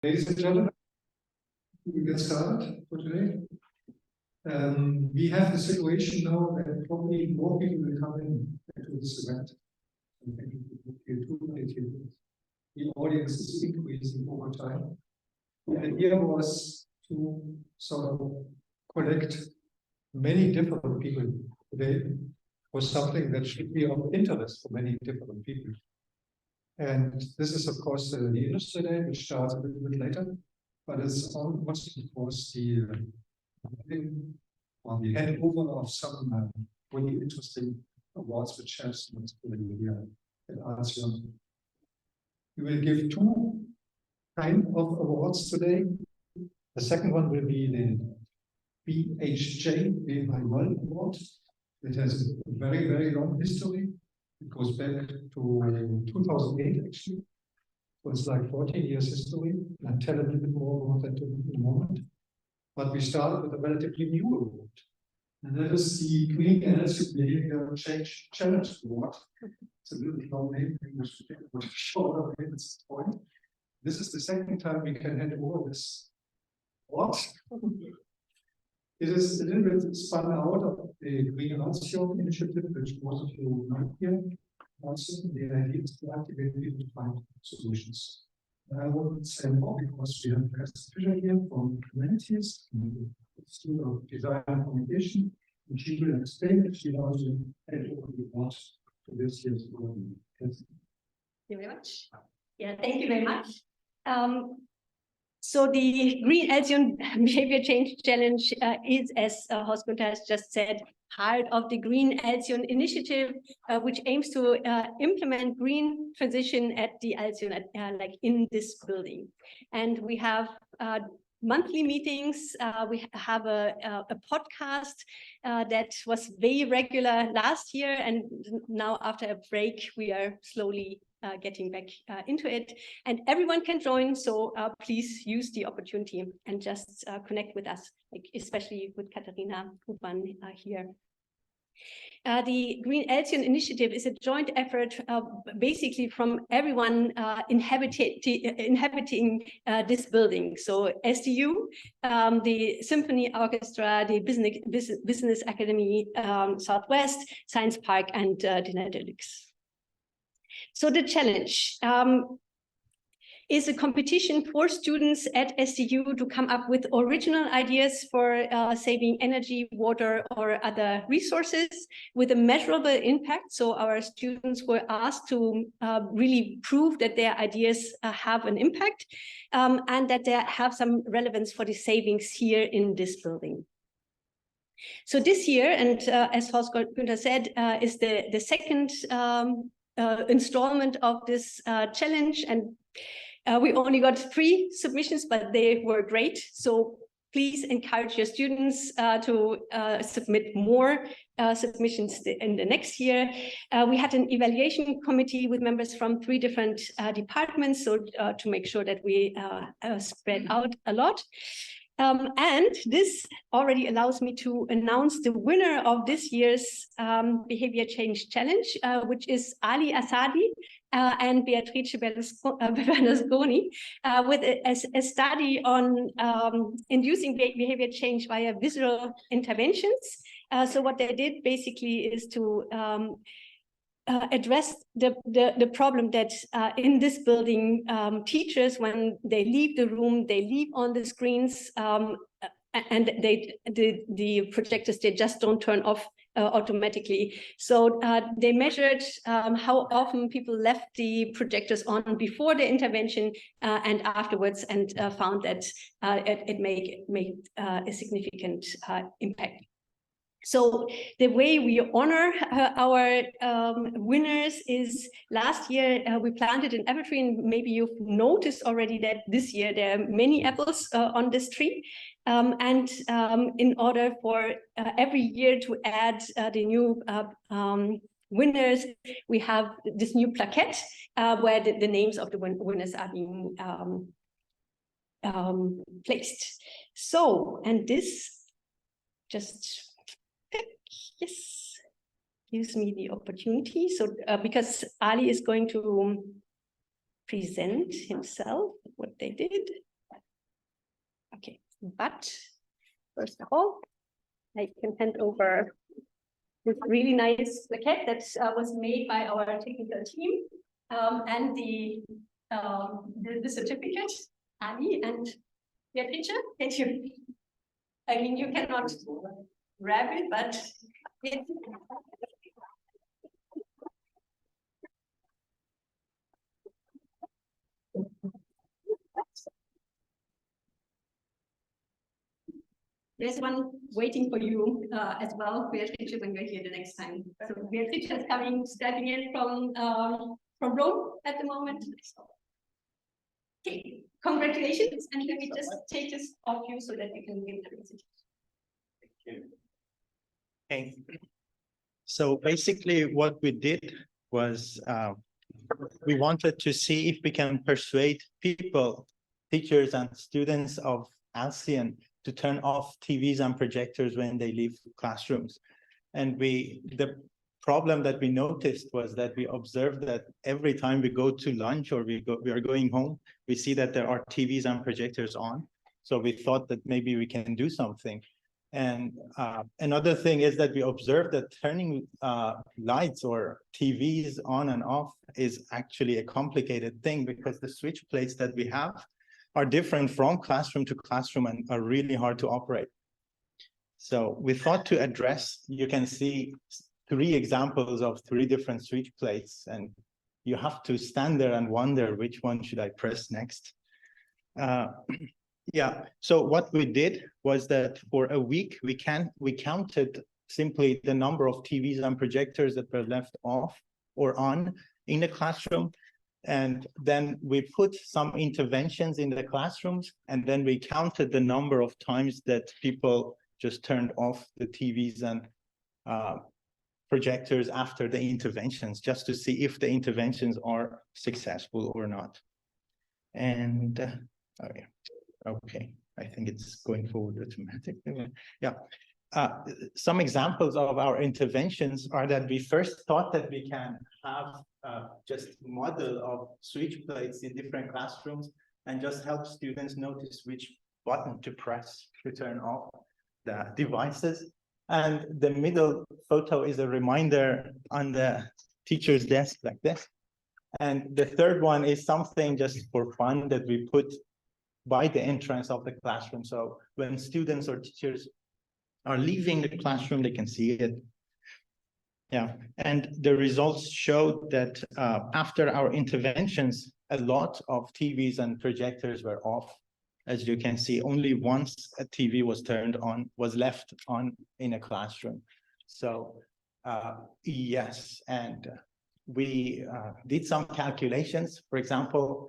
Ladies and gentlemen, we get started for today. We have the situation now that probably more people will come in to this event. The audience is increasing over time. The idea was to sort of collect many different people today for something that should be of interest for many different people. And this is, of course, the Industry Day, which starts a little bit later, but it's almost, of course, the handover of some really interesting awards which have some here at ASEAN. We will give two kinds of awards today. The second one will be the BHJ Award. It has a very, very long history. It goes back to 2008, actually. So it's like 14 years history. I'll tell a little bit more about that in a moment. But we started with a relatively new award. And that is the Green Energy Behavior Change Challenge Award. It's a little long name. We should get a shorter name at this point. This is the second time we can hand over this award. It is a little bit spun out of the Green Energy Initiative, which most of you know here. Also, the idea is to activate people to find solutions. And I wouldn't say more because we have Professor Fischer here from Humanities, the Institute of Design and Communication, and she will explain if she wants to hand over the award to this year's award. Thank you very much. Yeah, thank you very much. So the Green ASEAN Behavior Change Challenge is, as Horst Günther has just said, part of the Green ASEAN initiative, which aims to implement green transition at the ASEAN, like in this building. And we have monthly meetings. We have a podcast that was very regular last year, and now after a break, we are slowly getting back into it, and everyone can join. So please use the opportunity and just connect with us, like especially with Katharina Huban here. The Green ASEAN initiative is a joint effort basically from everyone inhabiting this building. So SDU, the Symphony Orchestra, the Business Academy Southwest, Science Park, and the Netherlands. So the challenge is a competition for students at SDU to come up with original ideas for saving energy, water, or other resources with a measurable impact. So our students were asked to really prove that their ideas have an impact and that they have some relevance for the savings here in this building. So this year, and as Horst Günther said, is the second installment of this challenge, and we only got 3 submissions, but they were great. So please encourage your students to submit more submissions in the next year. We had an evaluation committee with members from 3 different departments, so to make sure that we spread out a lot. And this already allows me to announce the winner of this year's Behavior Change Challenge, which is Ali Asadi and Beatrice Bernasconi, with a study on inducing behavior change via visual interventions. So what they did basically is to address the problem that in this building, teachers, when they leave the room, they leave on the screens, and the projectors, they just don't turn off automatically. So they measured how often people left the projectors on before the intervention and afterwards, and found that it made a significant impact. So the way we honor our winners is last year we planted an apple tree, and maybe you've noticed already that this year there are many apples on this tree. And in order for every year to add the new winners, we have this new plaquette where the names of the winners are being placed. So, and this just... Yes, gives me the opportunity. So because Ali is going to present himself, what they did. But first of all, I can hand over this really nice plaquette that was made by our technical team, and the certificate, Ali and Beatrice. Thank you. I mean, you cannot grab it, but there's one waiting for you as well, Beatrice, when you're here the next time. So Beatrice is stepping in from Rome at the moment. Okay, congratulations, and let me just take this off you so that you can give the message. Thank you. Okay. So basically what we did was we wanted to see if we can persuade people, teachers and students of Alcyon to turn off TVs and projectors when they leave classrooms. And the problem that we noticed was that we observed that every time we go to lunch or we are going home, we see that there are TVs and projectors on. So we thought that maybe we can do something. And another thing is that we observed that turning lights or TVs on and off is actually a complicated thing, because the switch plates that we have are different from classroom to classroom and are really hard to operate. So we thought to address, you can see 3 examples of 3 different switch plates, and you have to stand there and wonder which one should I press next. Yeah, so what we did was that for a week, we counted simply the number of TVs and projectors that were left off or on in the classroom. And then we put some interventions in the classrooms, and then we counted the number of times that people just turned off the TVs and projectors after the interventions, just to see if the interventions are successful or not. And oh yeah. Okay, I think it's going forward automatically. Yeah, some examples of our interventions are that we first thought that we can have just model of switch plates in different classrooms and just help students notice which button to press to turn off the devices. And the middle photo is a reminder on the teacher's desk like this. And the third one is something just for fun that we put by the entrance of the classroom. So when students or teachers are leaving the classroom, they can see it. Yeah, and the results showed that after our interventions, a lot of TVs and projectors were off. As you can see, only once a TV was turned on, was left on in a classroom. So yes, and we did some calculations. For example,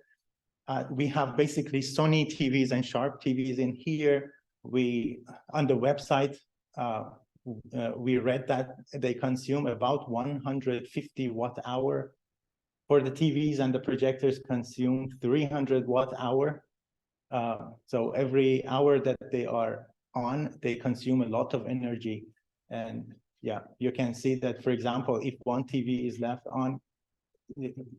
we have basically Sony TVs and Sharp TVs in here. We, on the website, we read that they consume about 150 watt-hour. For the TVs and the projectors consume 300 watt-hour. So every hour that they are on, they consume a lot of energy. And yeah, you can see that, for example, if one TV is left on,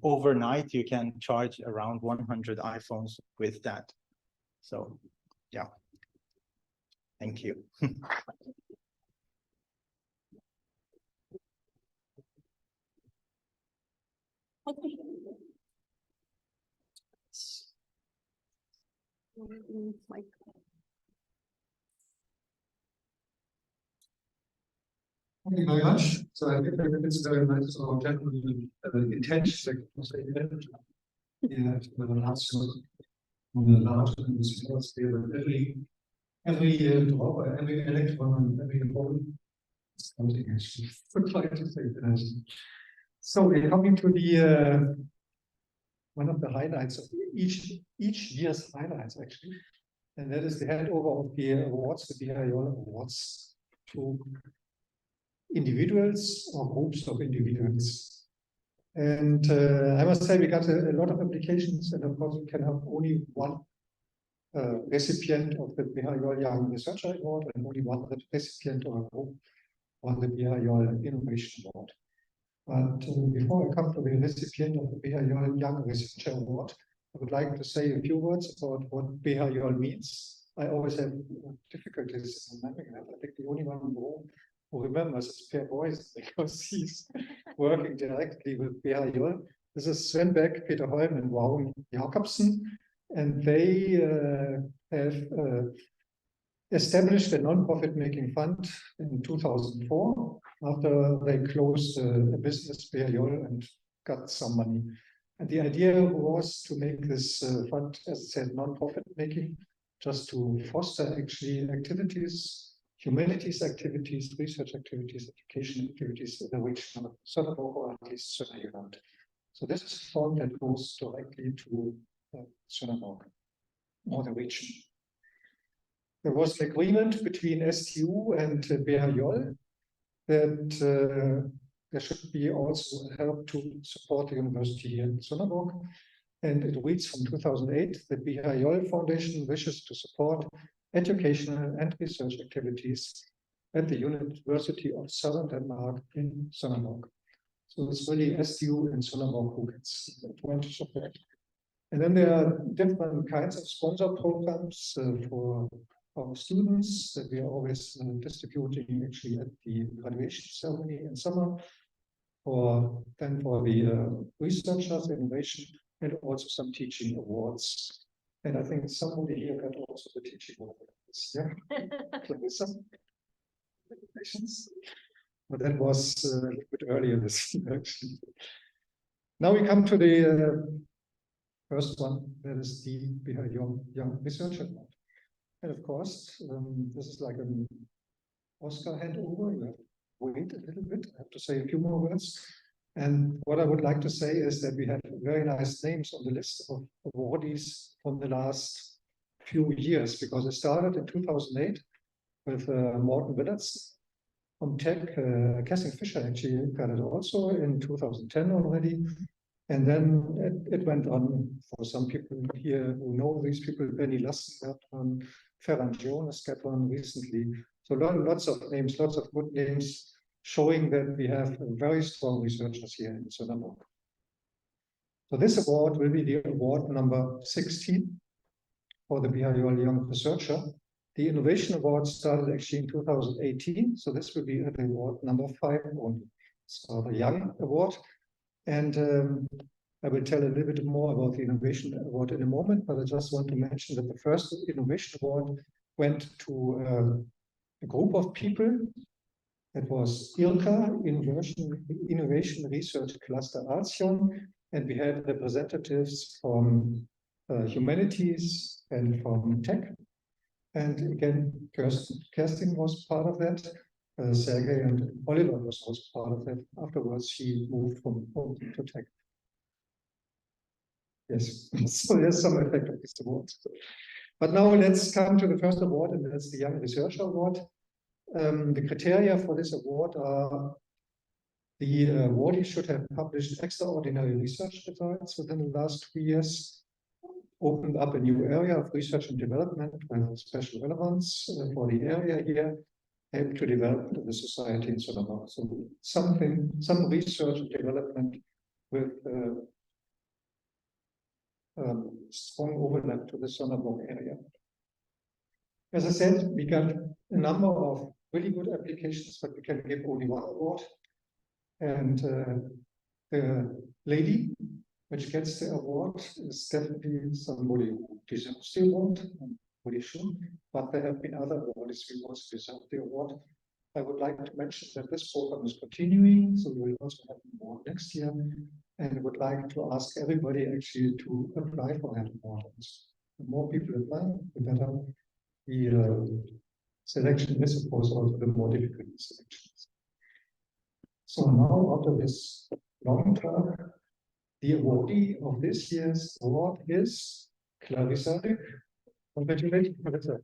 overnight, you can charge around 100 iPhones with that. So, yeah. Thank you. Thank you very much. So I think it's very nice or generally intention. Yeah, on a large and small scale, but every drop, every electron, every hole is counting actually. So try to say that. So we're coming to the one of the highlights of each year's highlights actually, and that is the handover of the awards, the BHJ Awards, to individuals or groups of individuals. And I must say we got a lot of applications, and of course we can have only one recipient of the BHJ Young Researcher Award and only one recipient of a group on the BHJ Innovation Award. But before I come to the recipient of the BHJ Young Researcher Award, I would like to say a few words about what BHJ means I always have difficulties remembering that. I think the only one who remembers is Per Boyce, because he's working directly with BHJ. This is Sven Beck, Peter Holm, and Waum Jacobsen, and they have established a non-profit making fund in 2004 after they closed a business, BHJ, and got some money. And the idea was to make this fund, as I said, non-profit making, just to foster actually activities, humanities activities, research activities, education activities in the region of Söderborg, or at least Söderjylland. So this is a fund that goes directly to Söderborg, or the region. There was an agreement between STU and BHJ that there should be also help to support the university here in Söderborg. And it reads from 2008, the BHJ Foundation wishes to support educational and research activities at the University of Southern Denmark in Sønderborg. So it's really STU in Sønderborg who gets advantage of that. And then there are different kinds of sponsor programs for our students that we are always distributing actually at the graduation ceremony in summer, for the researchers, innovation, and also some teaching awards. And I think somebody here got also the teaching award this year. Clarissa. But that was a little bit earlier this year, actually. Now we come to the first one, that is the Young Researcher Award. And of course, this is like an Oscar handover. You have to wait a little bit. I have to say a few more words. And what I would like to say is that we have very nice names on the list of awardees from the last few years, because it started in 2008 with Morten Willertsen from Tech. Kerstin Fischer actually got it also in 2010 already. And then it went on for some people here who know these people. Benny Lassen got one, Ferran Jonas got one recently. So lots of names, lots of good names, showing that we have very strong researchers here in Söderborg. So this award will be the award number 16 for the BHJ Young Researcher. The Innovation Award started actually in 2018, so this will be the award number 5 only. It's called the Young Award. And I will tell a little bit more about the Innovation Award in a moment, but I just want to mention that the first Innovation Award went to a group of people. It was IRCA, Innovation Research Cluster Artium, and we had representatives from humanities and from tech. And again, Kerstin was part of that. Sergey and Oliver was also part of that. Afterwards, he moved from home to tech. Yes, so there's some effect of this award. But now let's come to the first award, and that's the Young Researcher Award. The criteria for this award are: the awardee should have published extraordinary research results within the last 2 years, opened up a new area of research and development with special relevance for the area here, helped to develop the society in Söderborg. So some research and development with strong overlap to the Söderborg area. As I said, we got a number of really good applications, but we can give only one award. And the lady which gets the award is definitely somebody who deserves the award, and pretty sure. But there have been other awardees who also deserve the award. I would like to mention that this program is continuing, so we will also have more next year. And I would like to ask everybody actually to apply for that award. The more people apply, the better. The selection is, of course, also the more difficult selections. So now, after this long talk, the awardee of this year's award is Clarissa. Congratulations, Clarissa.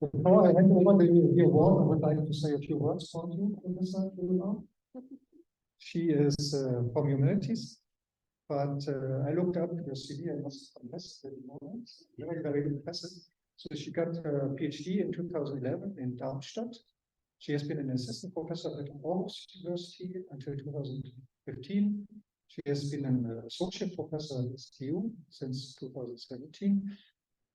Before I hand over the award, I would like to say a few words for you, Clarissa. She is from humanities, but I looked up your CV. I must confess, very, very impressive. So she got her PhD in 2011 in Darmstadt. She has been an assistant professor at Aarhus University until 2015. She has been an associate professor at STU since 2017.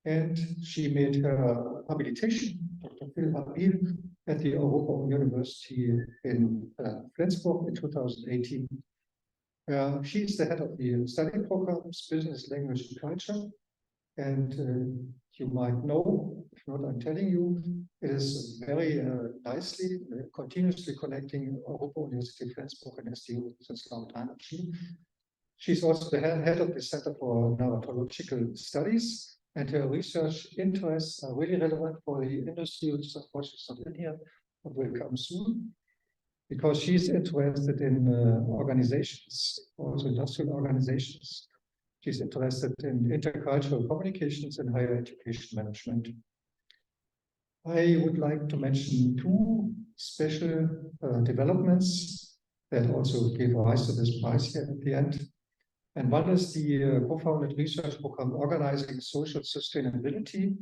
And she made her habilitation, Dr. Phil Habil, at the Europa University in Flensburg in 2018. She is the head of the study programs, Business, Language, and Culture. And you might know, if not, I'm telling you, it is very nicely, continuously connecting Europa University Flensburg and STU since a long time. She's also the head of the Center for Narratological Studies, and her research interests are really relevant for the industry, which of course is not in here, but will come soon, because she's interested in organizations, also industrial organizations. She's interested in intercultural communications and higher education management. I would like to mention two special developments that also gave rise to this prize here at the end. And one is the co-founded research program Organizing Social Sustainability,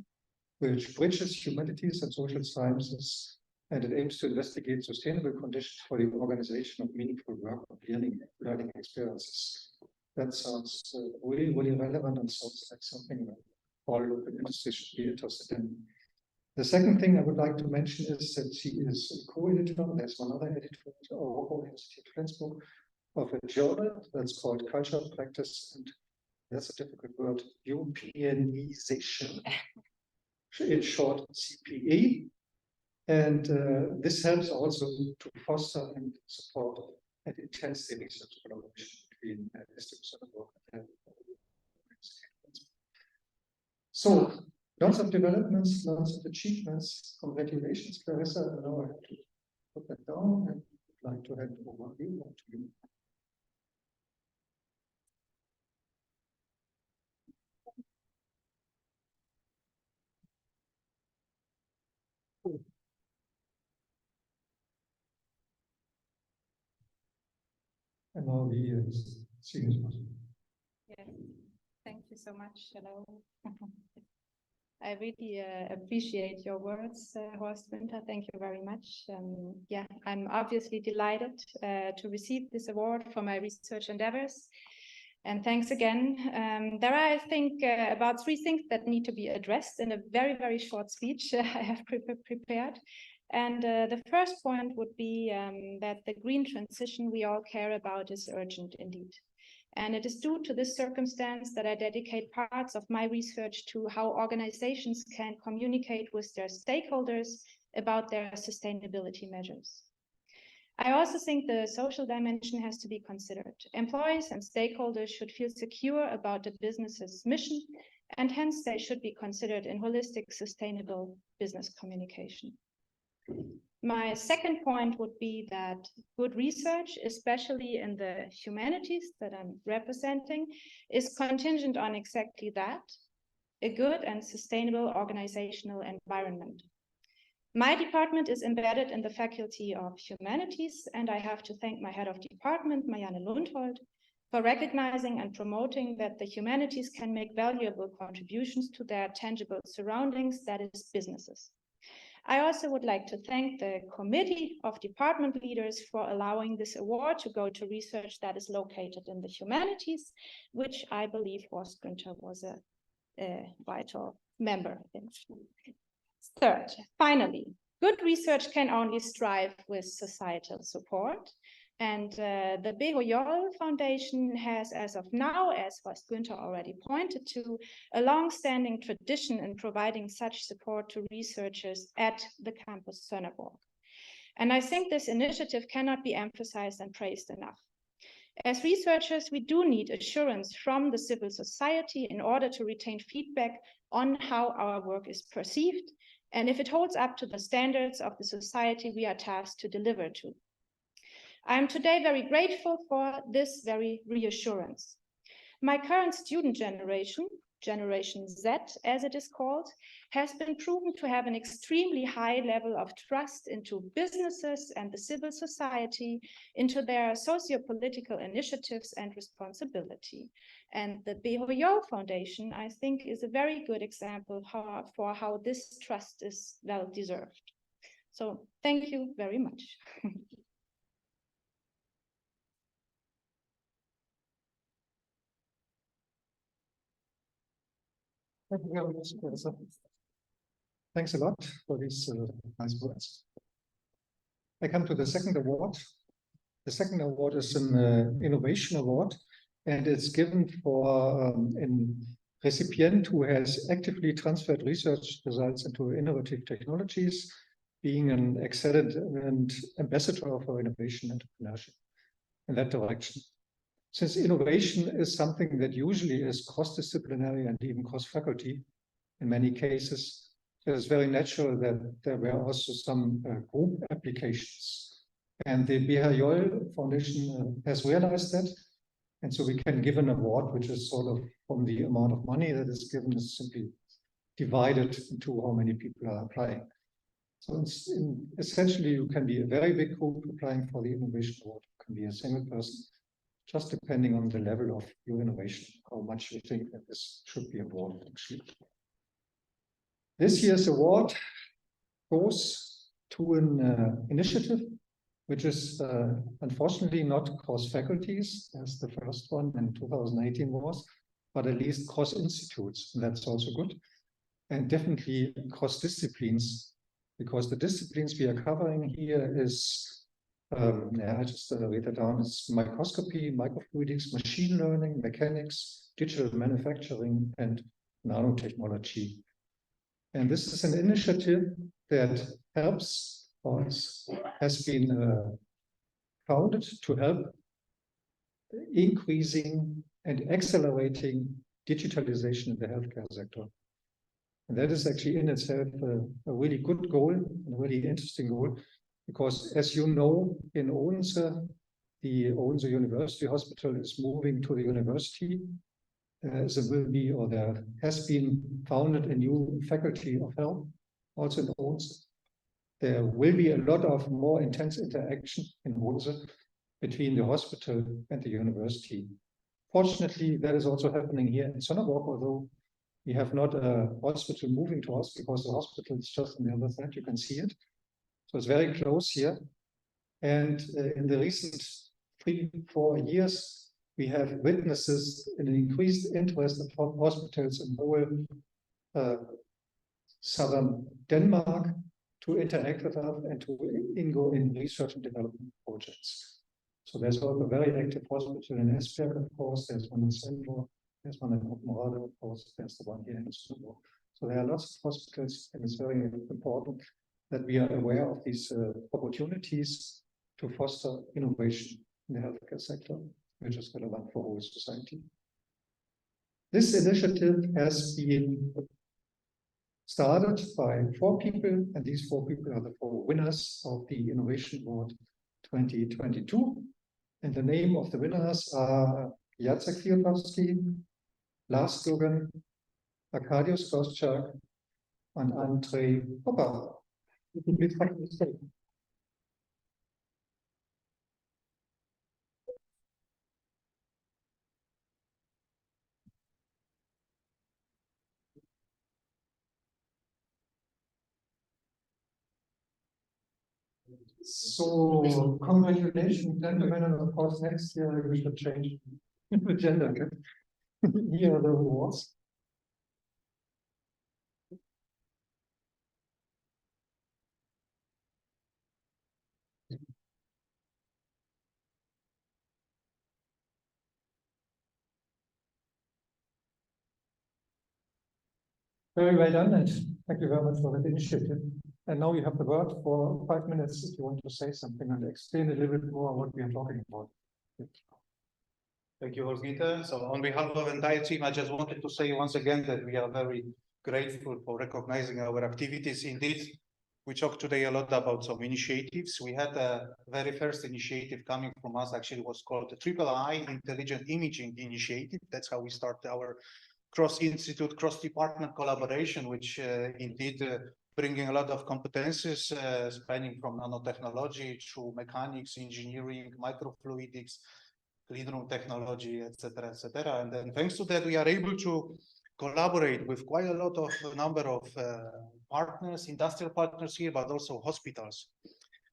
which bridges humanities and social sciences, and it aims to investigate sustainable conditions for the organization of meaningful work and learning experiences. That sounds really, really relevant and sounds like something that all local industries should be interested in. The second thing I would like to mention is that she is a co-editor, there's one other editor at Europa University of Flensburg, of a journal that's called Cultural Practice, and that's a difficult word, Europeanization, in short, CPE. And this helps also to foster and support an intense research collaboration between institutions and so lots of developments, lots of achievements. Congratulations, Clarissa. Now I have to put that down and I'd like to hand over to you. And now the senior person. Yes, thank you so much. Hello. I really appreciate your words, Horst Winter. Thank you very much. Yeah, I'm obviously delighted to receive this award for my research endeavors. And thanks again. There are, I think, about 3 things that need to be addressed in a very, very short speech I have prepared. And the first point would be that the green transition we all care about is urgent indeed. And it is due to this circumstance that I dedicate parts of my research to how organizations can communicate with their stakeholders about their sustainability measures. I also think the social dimension has to be considered. Employees and stakeholders should feel secure about the business's mission, and hence they should be considered in holistic, sustainable business communication. My second point would be that good research, especially in the humanities that I'm representing, is contingent on exactly that, a good and sustainable organizational environment. My department is embedded in the Faculty of Humanities, and I have to thank my head of department, Marianne Lundhold, for recognizing and promoting that the humanities can make valuable contributions to their tangible surroundings, that is, businesses. I also would like to thank the committee of department leaders for allowing this award to go to research that is located in the humanities, which I believe Horst Günther was a vital member in. Third, finally, good research can only strive with societal support. And the BHJ Foundation has, as of now, as Horst Günther already pointed to, a long-standing tradition in providing such support to researchers at the campus Sonneborg. And I think this initiative cannot be emphasized and praised enough. As researchers, we do need assurance from the civil society in order to retain feedback on how our work is perceived, and if it holds up to the standards of the society we are tasked to deliver to. I am today very grateful for this very reassurance. My current student generation, Generation Z as it is called, has been proven to have an extremely high level of trust into businesses and the civil society, into their socio-political initiatives and responsibility. And the BHJ Foundation, I think, is a very good example for how this trust is well deserved. So thank you very much. Thank you very much, Professor. Thanks a lot for these nice words. I come to the second award. The second award is an innovation award, and it's given for a recipient who has actively transferred research results into innovative technologies, being an excellent ambassador for innovation and entrepreneurship in that direction. Since innovation is something that usually is cross-disciplinary and even cross-faculty, in many cases, it is very natural that there were also some group applications. And the BHJ Foundation has realized that. And so we can give an award, which is sort of from the amount of money that is given, is simply divided into how many people are applying. So essentially, you can be a very big group applying for the innovation award. You can be a single person, just depending on the level of your innovation, how much you think that this should be awarded, actually. This year's award goes to an initiative which is unfortunately not cross faculties as the first one in 2018 was, but at least cross institutes. And that's also good. And definitely cross disciplines, because the disciplines we are covering here is, I just wrote it down, it's microscopy, microfluidics, machine learning, mechanics, digital manufacturing, and nanotechnology. And this is an initiative that helps or has been founded to help increasing and accelerating digitalization in the healthcare sector. And that is actually in itself a really good goal, and a really interesting goal, because as you know, in Odense, the Odense University Hospital is moving to the university. There will be, or there has been founded a new faculty of health, also in Odense. There will be a lot of more intense interaction in Odense between the hospital and the university. Fortunately, that is also happening here in Sonneborg, although we have not a hospital moving to us because the hospital is just on the other side. You can see it. So it's very close here. And in the recent 3-4 years, we have witnesses an increased interest of hospitals in whole southern Denmark to interact with us and to go in research and development projects. So there's also a very active hospital in Esbjerg, of course. There's one in Svendborg. There's one in Copenhagen, of course. There's the one here in Svendborg. So there are lots of hospitals, and it's very important that we are aware of these opportunities to foster innovation in the healthcare sector, which is relevant for whole society. This initiative has been started by 4 people, and these 4 people are the 4 winners of the Innovation Award 2022. And the name of the winners are Jacek Fiodowski, Lars Dugan, Arkadiusz Goschak, and Andrzej Popper. So congratulations, gentlemen, and of course next year we should change the gender. Here are the awards. Very well done, and thank you very much for that initiative. And now you have the word for 5 minutes if you want to say something and explain a little bit more what we are talking about. Thank you, Holgita. So on behalf of the entire team, I just wanted to say once again that we are very grateful for recognizing our activities. Indeed, we talked today a lot about some initiatives. We had a very first initiative coming from us, actually was called the III Intelligent Imaging Initiative. That's how we started our cross-institute, cross-department collaboration, which indeed bringing a lot of competences spanning from nanotechnology through mechanics, engineering, microfluidics, clean room technology, etc., etc. And then thanks to that, we are able to collaborate with quite a lot of number of partners, industrial partners here, but also hospitals,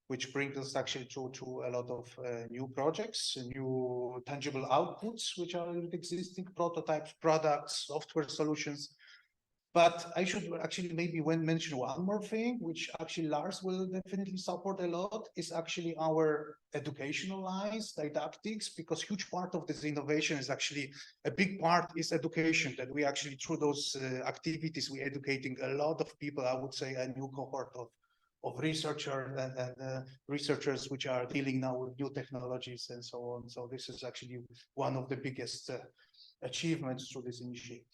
which brings us actually to a lot of new projects, new tangible outputs, which are existing prototypes, products, software solutions. But I should actually maybe mention one more thing, which actually Lars will definitely support a lot, is actually our educational lines, didactics, because huge part of this innovation is actually, a big part is education, that we actually, through those activities, we're educating a lot of people, I would say a new cohort of researchers and researchers which are dealing now with new technologies and so on. So this is actually one of the biggest achievements through this initiative.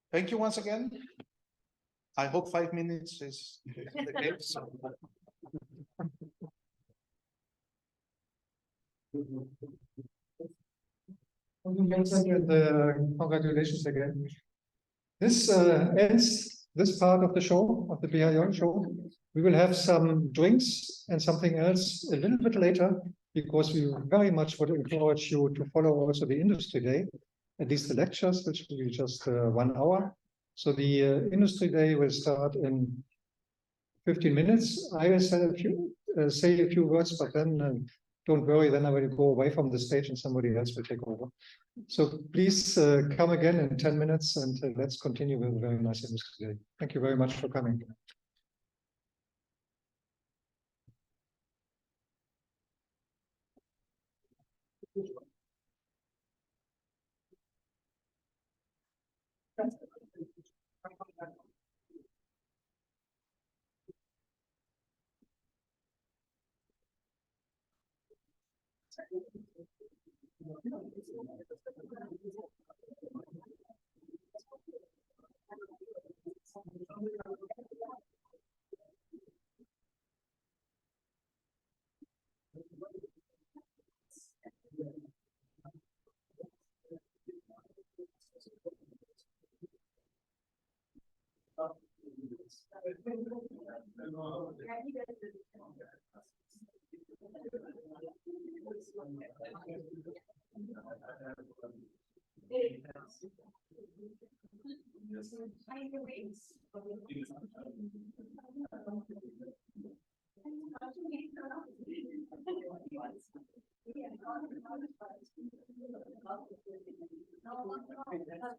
Thank you once again. I hope 5 minutes is the case. Congratulations again. This ends this part of the show, of the BHJ show. We will have some drinks and something else a little bit later, because we very much would encourage you to follow also the Industry Day, at least the lectures, which will be just 1 hour. So the Industry Day will start in 15 minutes. I will say a few words, but then don't worry, then I will go away from the stage and somebody else will take over. So please come again in 10 minutes and let's continue with a very nice Industry Day. Thank you very much for coming.